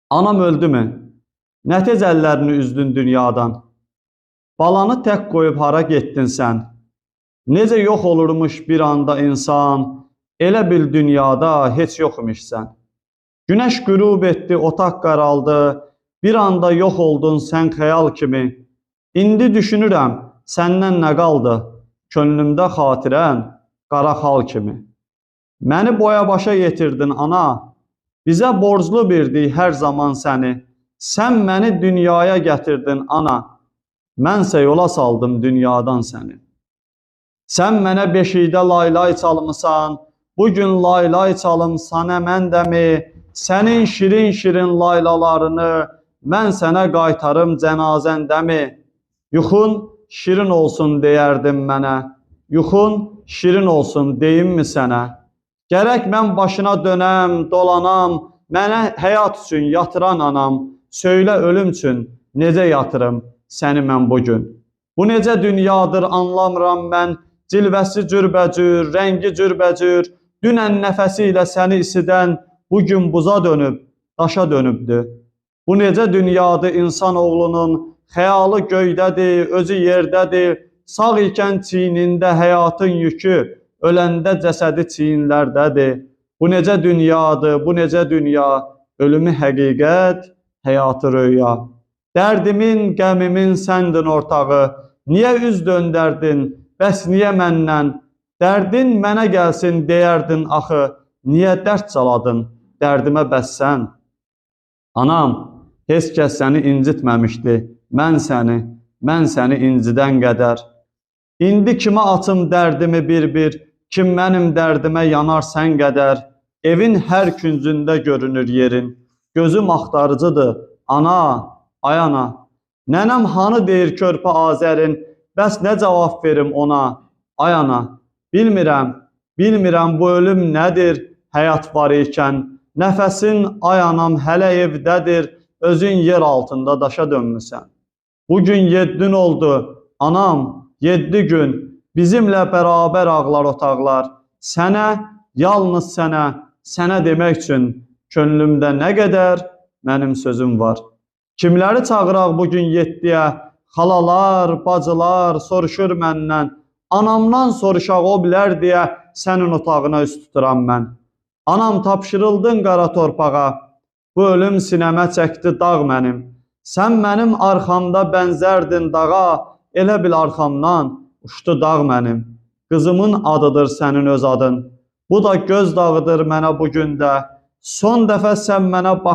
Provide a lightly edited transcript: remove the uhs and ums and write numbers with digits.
Anam öldü mü? Nə tez əllərini üzdün dünyadan? Balanı tək qoyub hara getdin sən? Necə yox olurmuş bir anda insan, elə bil dünyada heç yoxmuş sən. Günəş qürub etdi, otaq qaraldı, bir anda yox oldun sən xəyal kimi. İndi düşünürəm, səndən nə qaldı? Könlümdə xatirən qara xal kimi. Məni boya başa yetirdin ana, bizə borclu bildik hər zaman səni. Sən məni dünyaya gətirdin ana, mənsə yola saldım dünyadan səni. Sən mənə beşikdə laylay çalmısan, bugün laylay çalım sana mən dəmi, sənin şirin-şirin laylalarını mən sənə qaytarım cənazəndəmi. Yuxun şirin olsun deyərdim mənə, yuxun şirin olsun deyimmi sənə? Gərək mən başına dönəm, dolanam, mənə həyat üçün yatıran anam, söylə ölüm üçün necə yatırım səni mən bugün. Bu necə dünyadır anlamıram mən, cilvəsi cürbəcür, rəngi cürbəcür, dünən nəfəsi ilə səni isidən, bugün buza dönüb, daşa dönübdür. Bu necə dünyadır insanoğlunun, xəyalı göydədir, özü yerdədir, sağ ikən çiynində həyatın yükü, öləndə cəsədi çiyinlərdədir. Bu necə dünyadır, bu necə dünya, ölümü həqiqət, həyatı röya. Dərdimin, qəmimin səndin ortağı, niyə üz döndərdin, bəs niyə məndən? Dərdin mənə gəlsin deyərdin axı, niyə dərd çaladın, dərdimə bəs sən? Anam, heç kəs səni incitməmişdi, mən səni incidən qədər. İndi kimə açım dərdimi bir-bir, kim mənim dərdimə yanar sən qədər. Evin hər küncündə görünür yerin, gözüm axtarıcıdır, ana, ay ana. Nənəm hanı deyir körpə Azərin, bəs nə cavab verim ona, ay ana. Bilmirəm bu ölüm nədir, həyat var ikən. Nəfəsin, ay anam, hələ evdədir, özün yer altında daşa dönmüsən. Bugün 7 gün oldu, anam, 7 gün, bizimlə bərabər ağlar otaqlar. Sənə, yalnız sənə demək üçün könlümdə nə qədər mənim sözüm var. Kimləri çağıraq bugün 7-yə? Xalalar, bacılar soruşur məndən. Anamdan soruşaq o bilər deyə sənin otağına üst tuturam mən. Anam, tapşırıldın qara torpağa, bu ölüm sinəmə çəkdi dağ mənim. Sən mənim arxamda bənzərdin dağa, elə bil arxamdan uçdu dağ mənim. Qızımın adıdır sənin öz adın, bu da göz dağıdır mənə bugün də. Son dəfə sən mənə